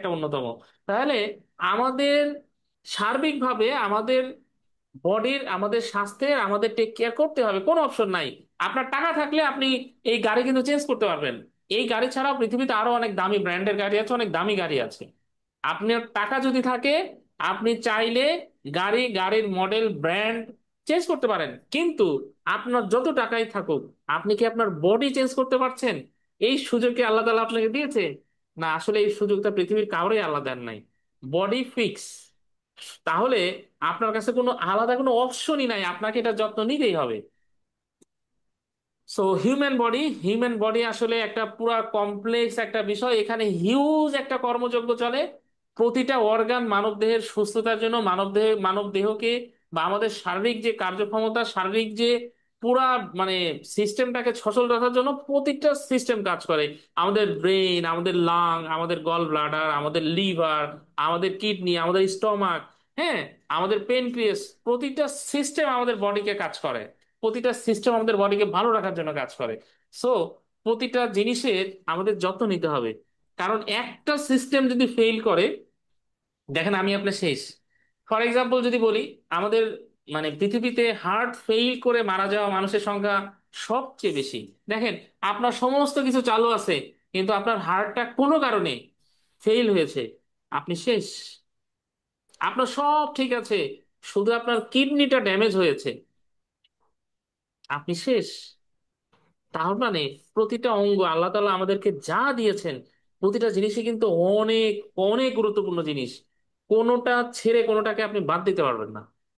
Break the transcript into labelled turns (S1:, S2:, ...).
S1: একটা অন্যতম। তাহলে আমাদের সার্বিকভাবে আমাদের বডির, আমাদের স্বাস্থ্যের আমাদের টেক কেয়ার করতে হবে, কোনো অপশন নাই। আপনার টাকা থাকলে আপনি এই গাড়ি কিন্তু চেঞ্জ করতে পারবেন। এই গাড়ি ছাড়াও পৃথিবীতে আরো অনেক দামি ব্র্যান্ডের গাড়ি আছে, অনেক দামি গাড়ি আছে। আপনার টাকা যদি থাকে আপনি চাইলে গাড়ির মডেল ব্র্যান্ড চেঞ্জ করতে পারেন, কিন্তু আপনার যত টাকাই থাকুক আপনি কি আপনার বডি চেঞ্জ করতে পারছেন? এই সুযোগ কি আল্লাহ তাআলা আপনাকে দিয়েছে? না, আসলে এই সুযোগটা পৃথিবীর কাউরে আল্লাহ দেন নাই। Body fix. তাহলে আপনার কাছে কোনো আলাদা কোনো অপশনই নাই, আপনাকে এটা যত্ন নিতেই হবে। সো হিউম্যান বডি আসলে একটা পুরা কমপ্লেক্স একটা বিষয়। এখানে হিউজ একটা কর্মযজ্ঞ চলে। প্রতিটা অর্গান মানব দেহের সুস্থতার জন্য, মানব দেহকে বা আমাদের শারীরিক যে কার্যক্ষমতা, শারীরিক যে পুরা মানে সিস্টেমটাকে সচল রাখার জন্য প্রতিটা সিস্টেম কাজ করে। আমাদের ব্রেন, আমাদের লাং, আমাদের গল ব্লাডার, আমাদের লিভার, আমাদের কিডনি, আমাদের স্টমাক, হ্যাঁ, আমাদের পেনক্রিয়াস, প্রতিটা সিস্টেম আমাদের বডিকে কাজ করে। প্রতিটা সিস্টেম আমাদের বডিকে ভালো রাখার জন্য কাজ করে। সো প্রতিটা জিনিসের আমাদের যত্ন নিতে হবে, কারণ একটা সিস্টেম যদি ফেল করে, দেখেন আমি আপনার শেষ। ফর এক্সাম্পল যদি বলি, আমাদের পৃথিবীতে হার্ট ফেল করে মারা যাওয়া মানুষের সংখ্যা সবচেয়ে বেশি। দেখেন, আপনার সমস্ত কিছু চালু আছে কিন্তু আপনার হার্টটা কোনো কারণে ফেল হয়েছে, আপনি শেষ। আপনার সব ঠিক আছে, শুধু আপনার কিডনিটা ড্যামেজ হয়েছে, আপনি শেষ। তার মানে প্রতিটা অঙ্গ আল্লাহ তাআলা আমাদেরকে যা দিয়েছেন, প্রতিটা জিনিসই কিন্তু অনেক অনেক গুরুত্বপূর্ণ জিনিস। কোনোটা ছেড়ে কোনোটাকে আপনি বাদ দিতে পারবেন না।